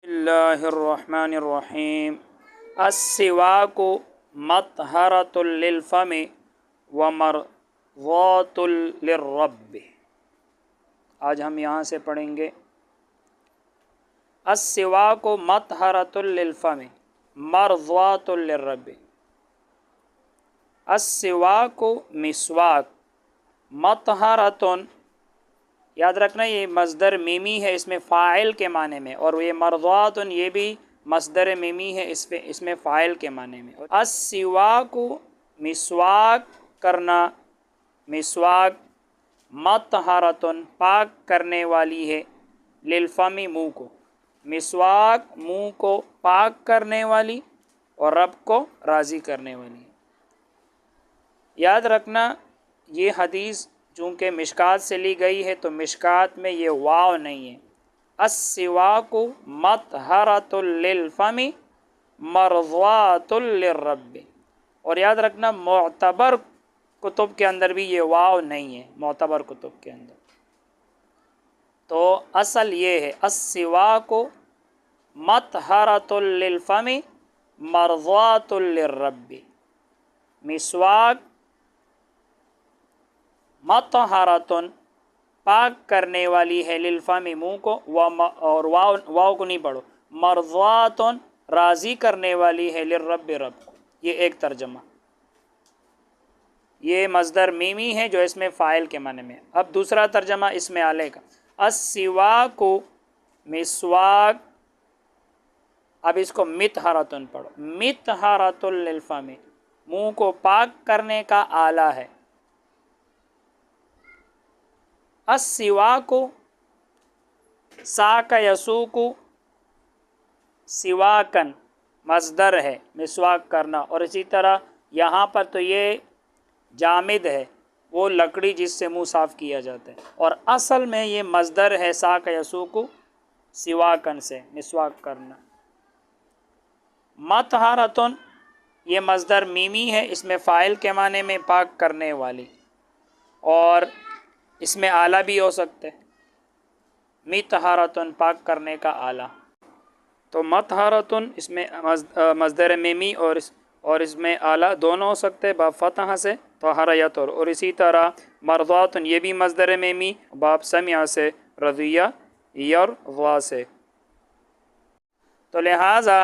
اللہ الرحمن الرحیم السواک مطہرۃ للفم ومرضاۃ للرب۔ آج ہم یہاں سے پڑھیں گے السواک مطہرۃ للفم مرضاۃ للرب۔ السواک مسواک، مطہرۃ یاد رکھنا یہ مصدر میمی ہے، اس میں فاعل کے معنی میں، اور یہ مرضات یہ بھی مصدر میمی ہے، اس میں فاعل کے معنی میں۔ السواک مسواک کرنا، مسواک مطہرۃ پاک کرنے والی ہے، للفم منہ کو، مسواک منہ کو پاک کرنے والی اور رب کو راضی کرنے والی۔ یاد رکھنا یہ حدیث چونکہ مشکات سے لی گئی ہے تو مشکات میں یہ واو نہیں ہے۔ السواک مطہرۃ للفم مرضاۃ للرب، اور یاد رکھنا معتبر کتب کے اندر بھی یہ واو نہیں ہے، معتبر کتب کے اندر۔ تو اصل یہ ہے السواک مطہرۃ للفم مرضاۃ للرب، مسواک مطہرۃ پاک کرنے والی ہے، للفم منہ کو، اور واو کو نہیں پڑھو، مرضاۃ راضی کرنے والی ہے، للرب رب کو۔ یہ ایک ترجمہ، یہ مصدر میمی ہے جو اس میں فاعل کے معنی میں۔ اب دوسرا ترجمہ اس میں آلے کا، السواک مسواک، اب اس کو مطہرۃ پڑھو، مطہرۃ للفم منہ کو پاک کرنے کا آلہ ہے۔ السواک ساک یسوک سواکن مصدر ہے، مسواک کرنا، اور اسی طرح یہاں پر تو یہ جامد ہے، وہ لکڑی جس سے منہ صاف کیا جاتا ہے، اور اصل میں یہ مصدر ہے ساک یسوک سواکن سے مسواک کرنا۔ مطہرۃ یہ مصدر میمی ہے، اس میں فاعل کے معنی میں پاک کرنے والی، اور اس میں آلہ بھی ہو سکتے، مطہرۃ پاک کرنے کا آلہ۔ تو مطہرۃ اس میں مصدر میمی اور اس میں آلہ دونوں ہو سکتے باب فتح سے، طہر یطہر، اور اسی طرح مرضات یہ بھی مصدر میمی باب سمع سے، رضیہ یرضی سے۔ تو لہٰذا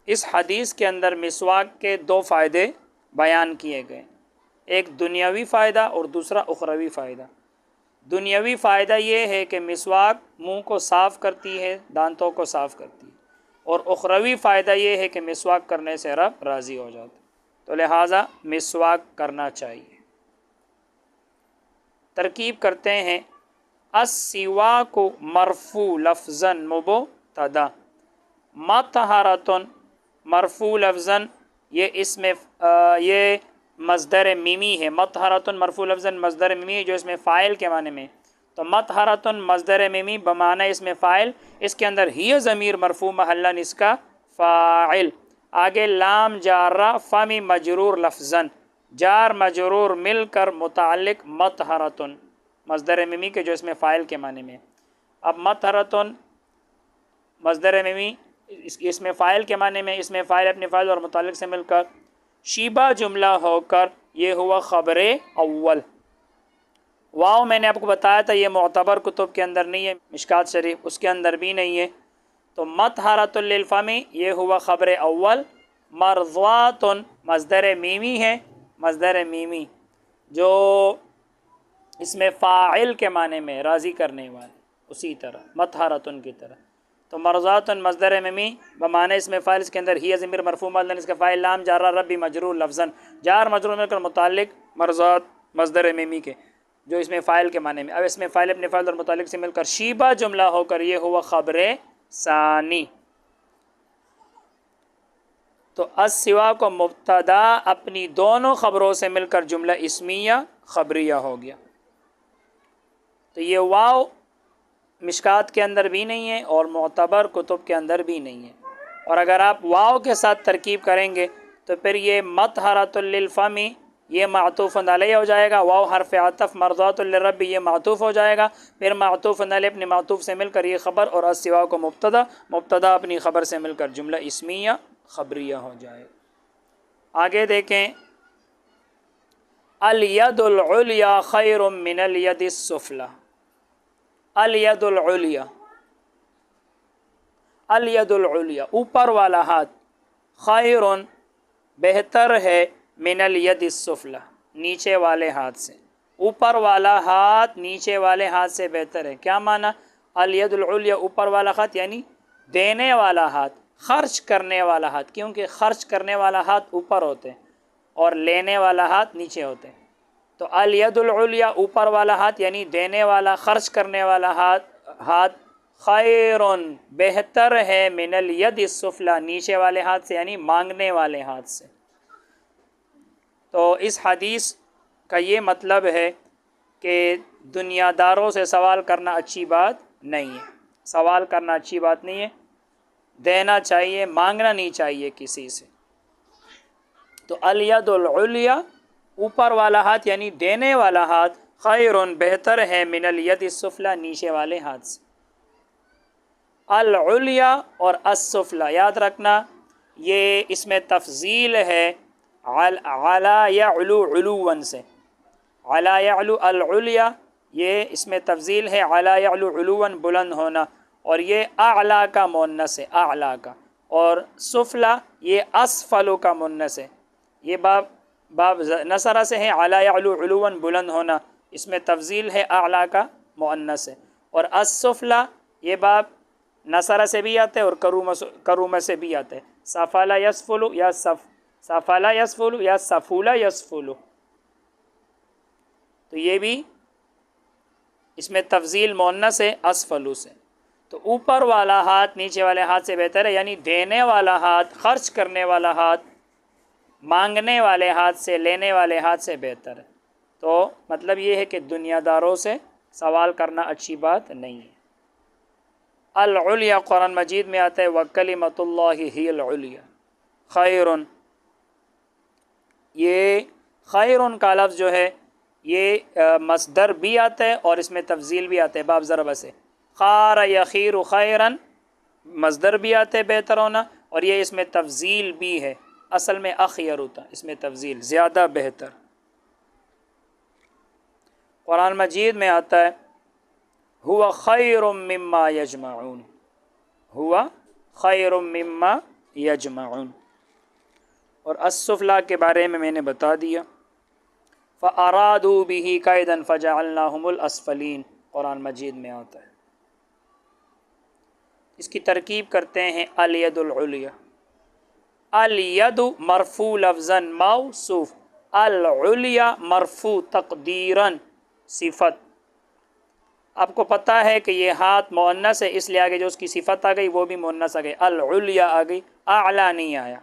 اس حدیث کے اندر مسواک کے دو فائدے بیان کیے گئے، ایک دنیاوی فائدہ اور دوسرا اخروی فائدہ۔ دنیاوی فائدہ یہ ہے کہ مسواک منہ کو صاف کرتی ہے، دانتوں کو صاف کرتی ہے، اور اخروی فائدہ یہ ہے کہ مسواک کرنے سے رب راضی ہو جاتا ہے، تو لہٰذا مسواک کرنا چاہیے۔ ترکیب کرتے ہیں، السواک مرفوع لفظاً مبتدا، مطہرۃ مرفوع لفظاً یہ مصدر میمی ہے، مطہرۃ مرفوع لفظاً مصدر میمی ہے جو اس میں فاعل کے معنی میں، تو مطہرۃ مصدر میمی بمعنی اس میں فاعل، اس کے اندر ہی ضمیر مرفوع محلاً اس کا فاعل، آگے لام جارہ فم مجرور لفظاً، جار مجرور مل کر متعلق مطہرۃ مصدر میمی کے جو اس میں فاعل کے معنی میں۔ اب مطہرۃ مصدر میمی اس میں فاعل کے معنی میں، اس میں فاعل اپنے فاعل اور متعلق سے مل کر شیبہ جملہ ہو کر یہ ہوا خبر اول۔ واو میں نے آپ کو بتایا تھا یہ معتبر کتب کے اندر نہیں ہے، مشکات شریف اس کے اندر بھی نہیں ہے، تو مطہرۃ للفم یہ ہوا خبر اول، مرضات مصدر میمی ہے، مصدر میمی جو اس میں فاعل کے معنی میں راضی کرنے والے، اسی طرح مطہرۃ کی طرح، تو مرضات مصدر میمی بمعنی اس میں فاعل، اس کے اندر ہی ضمیر مرفوع محلاً اس کا فاعل، لام جارہ رب مجرور لفظاً، جار مجرور مل کر متعلق مرضات مصدر میمی کے جو اس میں فاعل کے معنی میں۔ اب اس میں فاعل اپنے فاعل اور متعلق سے مل کر شیبہ جملہ ہو کر یہ ہوا خبر ثانی۔ تو السواک مبتدا اپنی دونوں خبروں سے مل کر جملہ اسمیہ خبریہ ہو گیا، تو یہ واو مشکات کے اندر بھی نہیں ہے اور معتبر کتب کے اندر بھی نہیں ہے، اور اگر آپ واو کے ساتھ ترکیب کریں گے تو پھر یہ مطہرۃ للفم یہ معطوف علیہ ہو جائے گا، واو حرف عطف مرضات للرب یہ معطوف ہو جائے گا، پھر معطوف علیہ اپنے معطوف سے مل کر یہ خبر، اور السوا کو مبتدا، مبتدا اپنی خبر سے مل کر جملہ اسمیہ خبریہ ہو جائے گا۔ آگے دیکھیں، الید العلیٰ خیر من الید السفلی، الید العلیٰ، الید العلیٰ اوپر والا ہاتھ، خیر بہتر ہے، من الید السفلی نیچے والے ہاتھ سے، اوپر والا ہاتھ نیچے والے ہاتھ سے بہتر ہے۔ کیا معنی؟ الید العلیٰ اوپر والا ہاتھ یعنی دینے والا ہاتھ، خرچ کرنے والا ہاتھ، کیونکہ خرچ کرنے والا ہاتھ اوپر ہوتے ہیں اور لینے والا ہاتھ نیچے ہوتے ہیں۔ تو الید العلیٰ اوپر والا ہاتھ یعنی دینے والا، خرچ کرنے والا ہاتھ خیر بہتر ہے، من الید السفلی نیچے والے ہاتھ سے یعنی مانگنے والے ہاتھ سے۔ تو اس حدیث کا یہ مطلب ہے کہ دنیا داروں سے سوال کرنا اچھی بات نہیں ہے، سوال کرنا اچھی بات نہیں ہے، دینا چاہیے، مانگنا نہیں چاہیے کسی سے۔ تو الید العلیٰ اوپر والا ہاتھ یعنی دینے والا ہاتھ، خیر بہتر ہے، من الید السفلی نیچے والے ہاتھ سے۔ العلیٰ اور السفلی یاد رکھنا، یہ اس میں تفضیل ہے، علا یعلو علوا سے، علا یعلو العلیٰ یہ اس میں تفضیل ہے، علا یعلو علوا بلند ہونا، اور یہ اعلیٰ کا مؤنث ہے، اعلیٰ کا، اور سفلی یہ اسفل کا مؤنث ہے، یہ باب نصرہ سے ہے، علا یعلو علوا بلند ہونا، اس میں تفضیل ہے، اعلیٰ کا مؤنث ہے، اور السفلی یہ باب نصرہ سے بھی آتا ہے اور کرومہ سے بھی آتا ہے، سفلا یسفل یا سفلا یسفل یا سفولا یسفل، تو یہ بھی اس میں تفضیل مؤنث ہے اسفلو سے۔ تو اوپر والا ہاتھ نیچے والے ہاتھ سے بہتر ہے، یعنی دینے والا ہاتھ، خرچ کرنے والا ہاتھ مانگنے والے ہاتھ سے، لینے والے ہاتھ سے بہتر ہے۔ تو مطلب یہ ہے کہ دنیا داروں سے سوال کرنا اچھی بات نہیں ہے۔ العلیٰ قرآن مجید میں آتا ہے وَكَلِمَةُ اللَّهِ هِيَ الْعُلْيَا، خیر، یہ خیر کا لفظ جو ہے یہ مصدر بھی آتا ہے اور اس میں تفضیل بھی آتا ہے باب ضربہ سے، خار یخیر خیراً مصدر بھی آتا ہے بہتر ہونا، اور یہ اس میں تفضیل بھی ہے، اصل میں اخیر ہوتا، اس میں تفضیل زیادہ بہتر۔ قرآن مجید میں آتا ہے ہوا خیر مما یجمعون، ہوا خیر مما یجمعون، اور السفلی کے بارے میں نے بتا دیا، فَأَرَادُوا بِهِ كَيْدًا فَجَعَلْنَاهُمُ الْأَسْفَلِينَ قرآن مجید میں آتا ہے۔ اس کی ترکیب کرتے ہیں، الید العلیٰ، الید مرفوع لفظاً موصوف، العلیٰ مرفوع تقدیراً صفت۔ آپ کو پتہ ہے کہ یہ ہاتھ مؤنث ہے، اس لیے آگے جو اس کی صفت آ گئی وہ بھی مؤنث آ گئی، العلیٰ آ گئی، اعلیٰ نہیں آیا،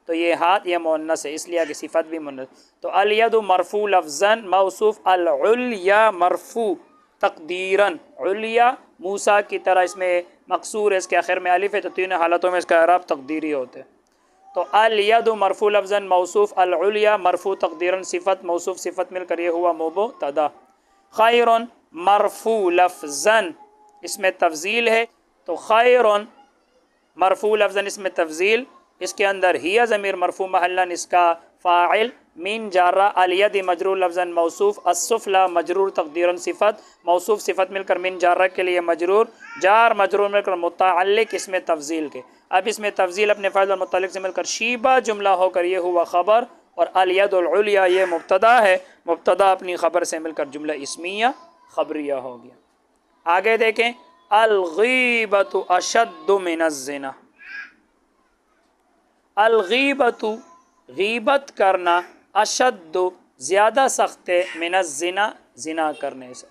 تو یہ ہاتھ یہ مؤنث ہے، اس لیے آگے صفت بھی مؤنث۔ تو الید مرفوع لفظاً موصوف، العلیٰ مرفوع تقدیراً، علیٰ موسیٰ کی طرح اس میں مقصور ہے، اس کے آخر میں الف ہے، تو تین حالتوں میں اس کا اعراب تقدیری ہوتے ہیں۔ تو الید مرفوع لفظاً موصوف، العلیٰ مرفوع تقدیراً صفت، موصوف صفت مل کر یہ ہوا مبتدا۔ خیر مرفوع لفظاً اس میں تفضیل ہے، تو خیر مرفوع لفظاً اس میں تفضیل، اس کے اندر ہی ضمیر مرفوع محلاً اس کا فاعل، من جارہ، الید مجرور لفظاً موصوف، السفلی مجرور تقدیراً صفت، موصوف صفت مل کر من جارہ کے لیے مجرور، جار مجرور مل کر متعلق اس میں تفضیل کے۔ اب اس میں تفضیل اپنے فاعل اور متعلق سے مل کر شیبہ جملہ ہو کر یہ ہوا خبر، اور الید العلیٰ یہ مبتدا ہے، مبتدا اپنی خبر سے مل کر جملہ اسمیہ خبریہ ہو گیا۔ آگے دیکھیں، الغیبۃ اشد من الزنا، الغیبۃ غیبت کرنا، اشد زیادہ سخت ہے، من الزنا زنا کرنے سے،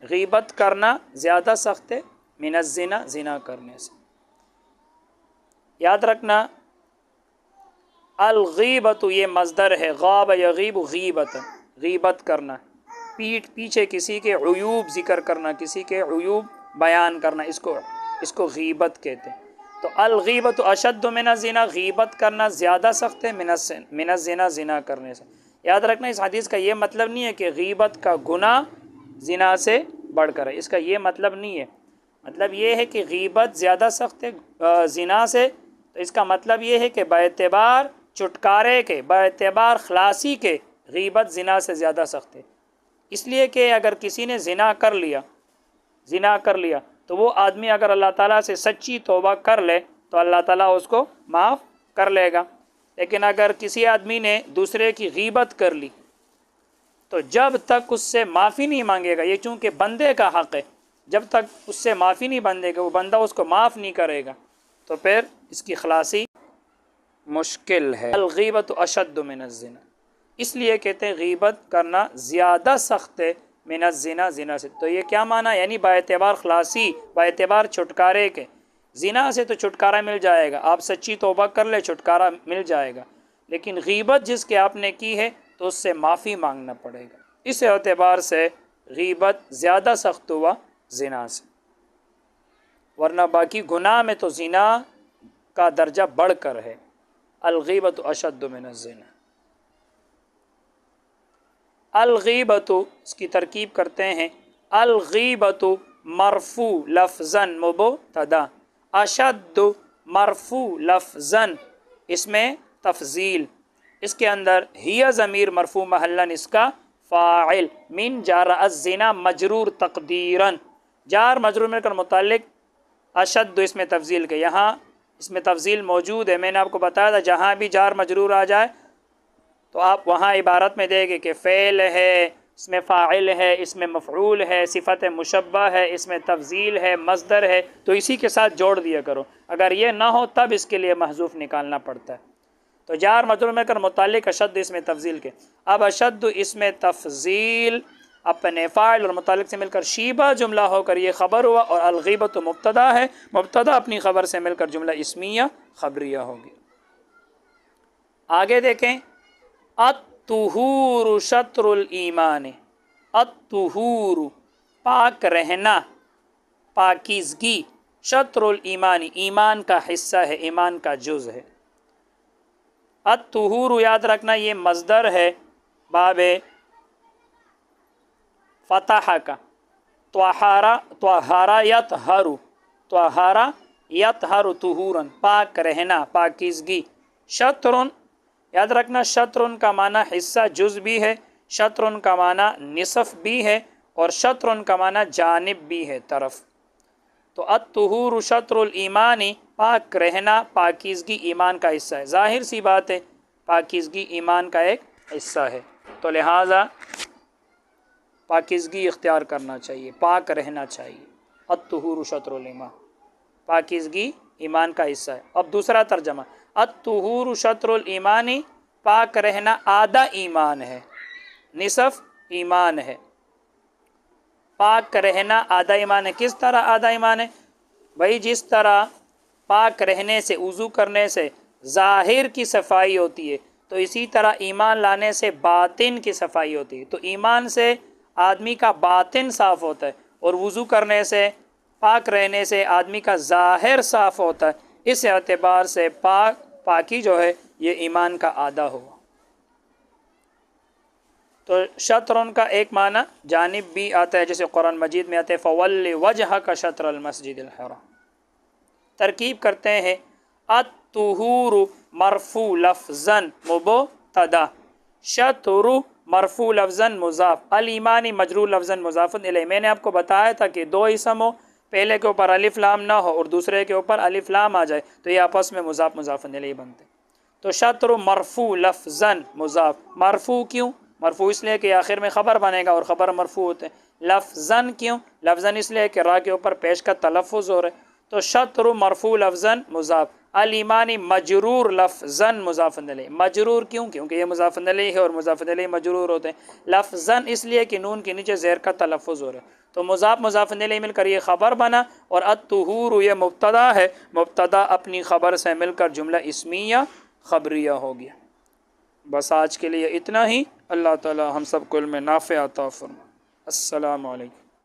غیبت کرنا زیادہ سخت ہے، من الزنا زنا کرنے سے۔ یاد رکھنا الغیبۃ یہ مصدر ہے، غاب یغیب غیبت، غیبت کرنا، پیچھے کسی کے عیوب ذکر کرنا، کسی کے عیوب بیان کرنا، اس کو غیبت کہتے ہیں۔ تو الغیبۃ اشد من الزنا، غیبت کرنا زیادہ سخت ہے من الزنا زنا کرنے سے۔ یاد رکھنا اس حدیث کا یہ مطلب نہیں ہے کہ غیبت کا گناہ زنا سے بڑھ کر ہے، اس کا یہ مطلب نہیں ہے۔ مطلب یہ ہے کہ غیبت زیادہ سخت ہے زنا سے، تو اس کا مطلب یہ ہے کہ باعتبار چھٹکارے کے، باعتبار خلاصی کے، غیبت زنا سے زیادہ سخت ہے۔ اس لیے کہ اگر کسی نے زنا کر لیا تو وہ آدمی اگر اللہ تعالیٰ سے سچی توبہ کر لے تو اللہ تعالیٰ اس کو معاف کر لے گا، لیکن اگر کسی آدمی نے دوسرے کی غیبت کر لی تو جب تک اس سے معافی نہیں مانگے گا، یہ چونکہ بندے کا حق ہے، جب تک اس سے معافی نہیں مانگے گا، وہ بندہ اس کو معاف نہیں کرے گا، تو پھر اس کی خلاصی مشکل ہے۔ الغیبت اشد من الزنا، اس لیے کہتے ہیں غیبت کرنا زیادہ سخت ہے من الزنا، زنا سے۔ تو یہ کیا معنی؟ یعنی باعتبار خلاصی، باعتبار چھٹکارے کے، زنا سے تو چھٹکارا مل جائے گا، آپ سچی توبہ کر لے چھٹکارا مل جائے گا، لیکن غیبت جس کے آپ نے کی ہے تو اس سے معافی مانگنا پڑے گا۔ اس اعتبار سے غیبت زیادہ سخت ہوا زنا سے، ورنہ باقی گناہ میں تو زنا کا درجہ بڑھ کر ہے۔ الغیبت اشد من الزنا۔ الغیبت، اس کی ترکیب کرتے ہیں، الغیبت مرفوع لفظاً مبتدا، اشد مرفوع لفظاً اس میں تفضیل، اس کے اندر ہی ضمیر مرفوع محلاً اس کا فاعل، من جار الزنا مجرور تقدیراً، جار مجرور مل کر متعلق اشد اس میں تفضیل کے، یہاں اس میں تفضیل موجود ہے، میں نے آپ کو بتایا تھا جہاں بھی جار مجرور آ جائے تو آپ وہاں عبارت میں دیں گے کہ فعل ہے، اس میں فاعل ہے، اس میں مفعول ہے، صفت مشبہ ہے، اس میں تفضیل ہے، مصدر ہے، تو اسی کے ساتھ جوڑ دیا کرو، اگر یہ نہ ہو تب اس کے لیے محذوف نکالنا پڑتا ہے۔ تو جار مجرور میں کر متعلق اشد اس میں تفضیل کے، اب اشد اس میں تفضیل اپنے فاعل اور متعلق سے مل کر شیبہ جملہ ہو کر یہ خبر ہوا، اور الغیبت مبتدا ہے، مبتدا اپنی خبر سے مل کر جملہ اسمیہ خبریہ ہوگی۔ آگے دیکھیں، الطہور شطر الایمان، الطہور پاک رہنا، پاکیزگی، شطر الایمان ایمان کا حصہ ہے، ایمان کا جز ہے۔ الطہور یاد رکھنا یہ مصدر ہے باب فتح کا، طہارا یطہر، طہارا یطہر طہورا پاک رہنا، پاکیزگی۔ شطرن یاد رکھنا شطرن کا معنی حصہ جز بھی ہے، شطرن کا معنی نصف بھی ہے، اور شطرن کا معنی جانب بھی ہے، طرف۔ تو الطہور شطر الایمان پاک رہنا، پاکیزگی ایمان کا حصہ ہے۔ ظاہر سی بات ہے پاکیزگی ایمان کا ایک حصہ ہے، تو لہٰذا پاکیزگی اختیار کرنا چاہیے، پاک رہنا چاہیے۔ الطہور شطر الایمان، پاکیزگی ایمان کا حصہ ہے۔ اب دوسرا ترجمہ، الطہور شطر الایمان پاک رہنا آدھا ایمان ہے، نصف ایمان ہے۔ پاک رہنا آدھا ایمان ہے، کس طرح آدھا ایمان ہے؟ بھائی جس طرح پاک رہنے سے، وضو کرنے سے ظاہر کی صفائی ہوتی ہے، تو اسی طرح ایمان لانے سے باطن کی صفائی ہوتی ہے۔ تو ایمان سے آدمی کا باطن صاف ہوتا ہے، اور وضو کرنے سے، پاک رہنے سے آدمی کا ظاہر صاف ہوتا ہے۔ اس اعتبار سے پاکی جو ہے یہ ایمان کا آدھا ہوا۔ تو شطرن کا ایک معنی جانب بھی آتا ہے، جیسے قرآن مجید میں آتے ہیں فَوَلِّ وَجْهَكَ شَطْرَ الْمَسْجِدِ الْحَرَامِ۔ ترکیب کرتے ہیں، الطہور مرفوع لفظاً مبتدا، شطر مرفوع لفظاً مضاف، الایمان مجرور لفظاً مضاف الیہ۔ میں نے آپ کو بتایا تھا کہ دو اسم ہو، پہلے کے اوپر الف لام نہ ہو اور دوسرے کے اوپر الف لام آ جائے تو یہ آپس میں مضاف مضاف الیہ بنتے۔ تو شطر مرفوع لفظاً مضاف، مرفوع کیوں؟ مرفوع اس لیے کہ آخر میں خبر بنے گا اور خبر مرفوع ہوتے ہیں۔ لفظاً کیوں؟ لفظاً اس لیے کہ را کے اوپر پیش کا تلفظ ہو رہا ہے۔ تو شطر مرفوع لفظاً مضاف، الایمان مجرور لفظاً مضاف الیہ۔ مجرور کیوں؟ کیونکہ یہ مضاف الیہ ہے اور مضاف الیہ مجرور ہوتے ہیں۔ لفظاً اس لیے کہ نون کے نیچے زیر کا تلفظ ہو رہا ہے، تو مضاف مضاف الیہ مل کر یہ خبر بنا، اور الطہور یہ مبتدا ہے، مبتدا اپنی خبر سے مل کر جملہ اسمیہ خبریہ ہو گیا۔ بس آج کے لیے اتنا ہی۔ اللہ تعالی ہم سب کو علم نافع عطا فرمائے۔ السلام علیکم۔